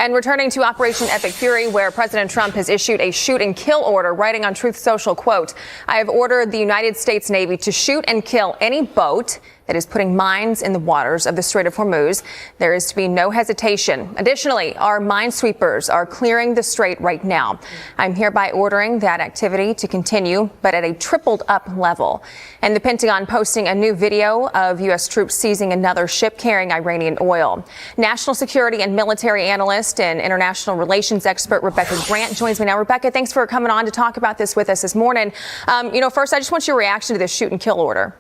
And returning to Operation Epic Fury, where President Trump has issued a shoot and kill order, writing on Truth Social, quote, "I have ordered the United States Navy to shoot and kill any boat that is putting mines in the waters of the Strait of Hormuz. There is to be no hesitation. Additionally, our minesweepers are clearing the strait right now. I'm hereby ordering that activity to continue, but at a tripled up level." And the Pentagon posting a new video of U.S. troops seizing another ship carrying Iranian oil. National security and military analyst and international relations expert Rebecca Grant joins me now. Rebecca, thanks for coming on to talk about this with us this morning. First, I just want your reaction to this shoot and kill order.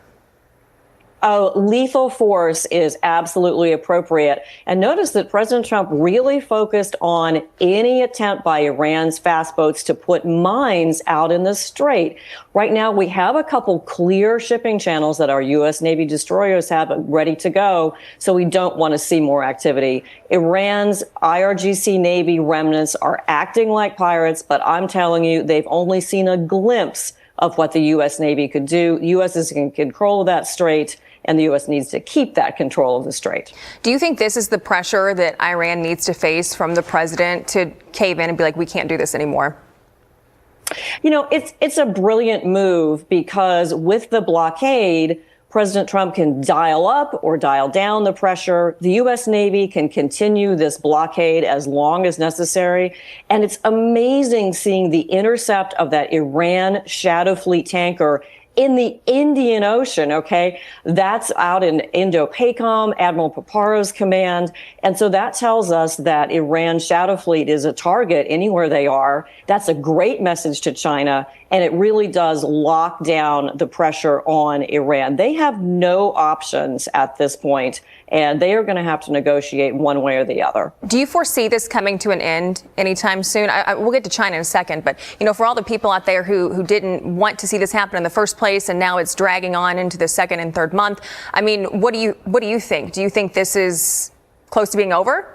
Oh, lethal force is absolutely appropriate. And notice that President Trump really focused on any attempt by Iran's fast boats to put mines out in the strait. Right now, we have a couple clear shipping channels that our U.S. Navy destroyers have ready to go, so we don't want to see more activity. Iran's IRGC Navy remnants are acting like pirates, but I'm telling you, they've only seen a glimpse of what the U.S. Navy could do. The U.S. is in control of that strait, and the U.S. needs to keep that control of the strait. Do you think this is the pressure that Iran needs to face from the president to cave in and be like, we can't do this anymore? You know, it's a brilliant move because with the blockade, President Trump can dial up or dial down the pressure. The U.S. Navy can continue this blockade as long as necessary. And it's amazing seeing the intercept of that Iran Shadow Fleet tanker in the Indian Ocean, okay? That's out in Indo-PACOM, Admiral Paparo's command. And so that tells us that Iran's Shadow Fleet is a target anywhere they are. That's a great message to China, and it really does lock down the pressure on Iran. They have no options at this point, and they are going to have to negotiate one way or the other. Do you foresee this coming to an end anytime soon? We'll get to China in a second, but, for all the people out there who didn't want to see this happen in the first place, and now it's dragging on into the second and third month, I mean, what do you think? Do you think this is close to being over?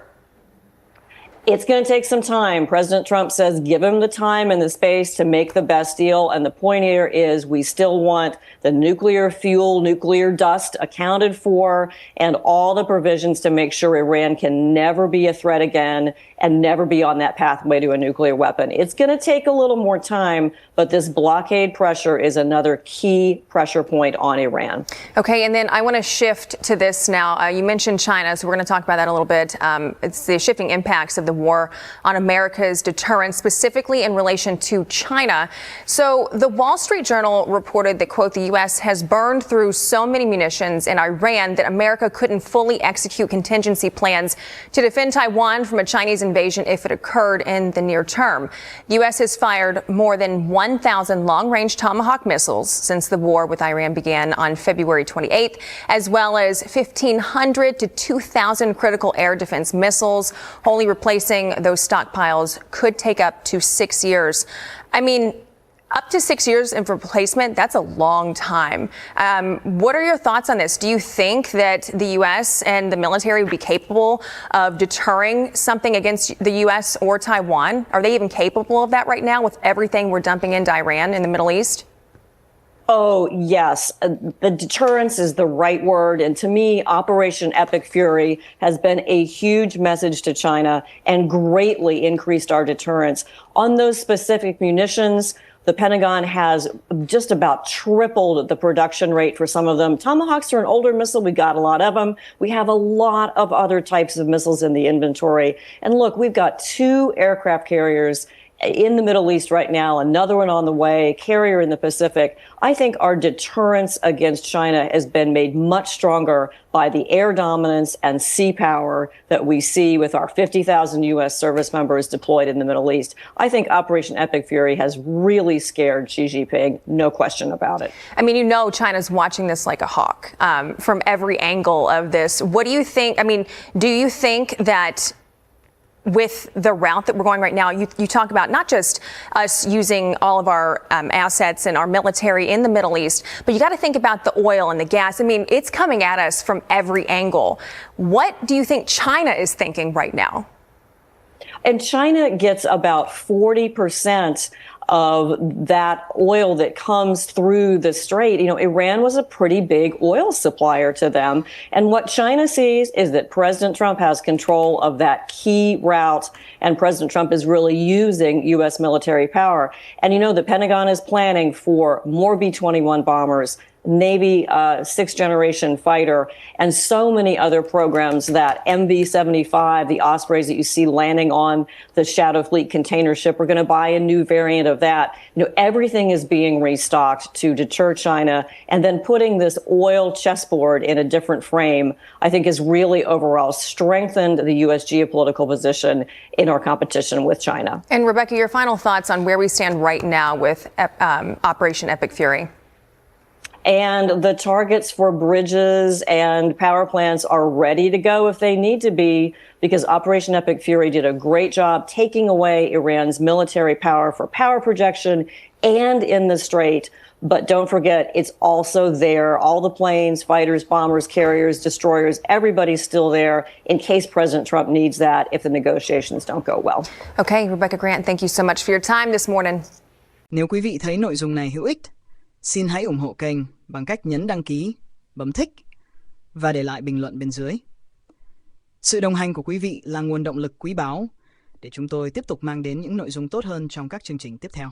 It's going to take some time. President Trump says give him the time and the space to make the best deal. And the point here is we still want the nuclear fuel, nuclear dust accounted for, and all the provisions to make sure Iran can never be a threat again and never be on that pathway to a nuclear weapon. It's going to take a little more time, but this blockade pressure is another key pressure point on Iran. Okay, and then I want to shift to this now. You mentioned China, so we're going to talk about that a little bit. It's the shifting impacts of the war on America's deterrence, specifically in relation to China. So the Wall Street Journal reported that, quote, the U.S. has burned through so many munitions in Iran that America couldn't fully execute contingency plans to defend Taiwan from a Chinese invasion if it occurred in the near term. The U.S. has fired more than 1,000 long-range Tomahawk missiles since the war with Iran began on February 28th, as well as 1,500 to 2,000 critical air defense missiles. Wholly replacing those stockpiles could take up to 6 years. I mean, up to 6 years in replacement, that's a long time. What are your thoughts on this? Do you think that the U.S. and the military would be capable of deterring something against the U.S. or Taiwan? Are they even capable of that right now with everything we're dumping into Iran in the Middle East? Oh, yes. The deterrence is the right word. And to me, Operation Epic Fury has been a huge message to China and greatly increased our deterrence. On those specific munitions, the Pentagon has just about tripled the production rate for some of them. Tomahawks are an older missile. We got a lot of them. We have a lot of other types of missiles in the inventory. And look, we've got 2 aircraft carriers in the Middle East right now, another one on the way, carrier in the Pacific. I think our deterrence against China has been made much stronger by the air dominance and sea power that we see with our 50,000 U.S. service members deployed in the Middle East. I think Operation Epic Fury has really scared Xi Jinping, no question about it. I mean, China's watching this like a hawk from every angle of this. What do you think? I mean, do you think that with the route that we're going right now, you talk about not just us using all of our assets and our military in the Middle East, but you got to think about the oil and the gas. I mean, it's coming at us from every angle. What do you think China is thinking right now? And China gets about 40% of that oil that comes through the strait. You know, Iran was a pretty big oil supplier to them. And what China sees is that President Trump has control of that key route, and President Trump is really using U.S. military power. And, you know, the Pentagon is planning for more B-21 bombers, Navy sixth generation fighter, and so many other programs, that MV-75, the Ospreys that you see landing on the Shadow Fleet container ship. We're going to buy a new variant of that. You know, everything is being restocked to deter China, and then putting this oil chessboard in a different frame, I think, has really overall strengthened the U.S. geopolitical position in our competition with China. And Rebecca, your final thoughts on where we stand right now with Operation Epic Fury? And the targets for bridges and power plants are ready to go if they need to be, because Operation Epic Fury did a great job taking away Iran's military power for power projection and in the Strait. But don't forget, it's also there. All the planes, fighters, bombers, carriers, destroyers, everybody's still there in case President Trump needs that if the negotiations don't go well. Okay, Rebecca Grant, thank you so much for your time this morning. Nếu quý vị thấy nội dung này hữu ích, xin hãy ủng hộ kênh bằng cách nhấn đăng ký, bấm thích và để lại bình luận bên dưới. Sự đồng hành của quý vị là nguồn động lực quý báu để chúng tôi tiếp tục mang đến những nội dung tốt hơn trong các chương trình tiếp theo.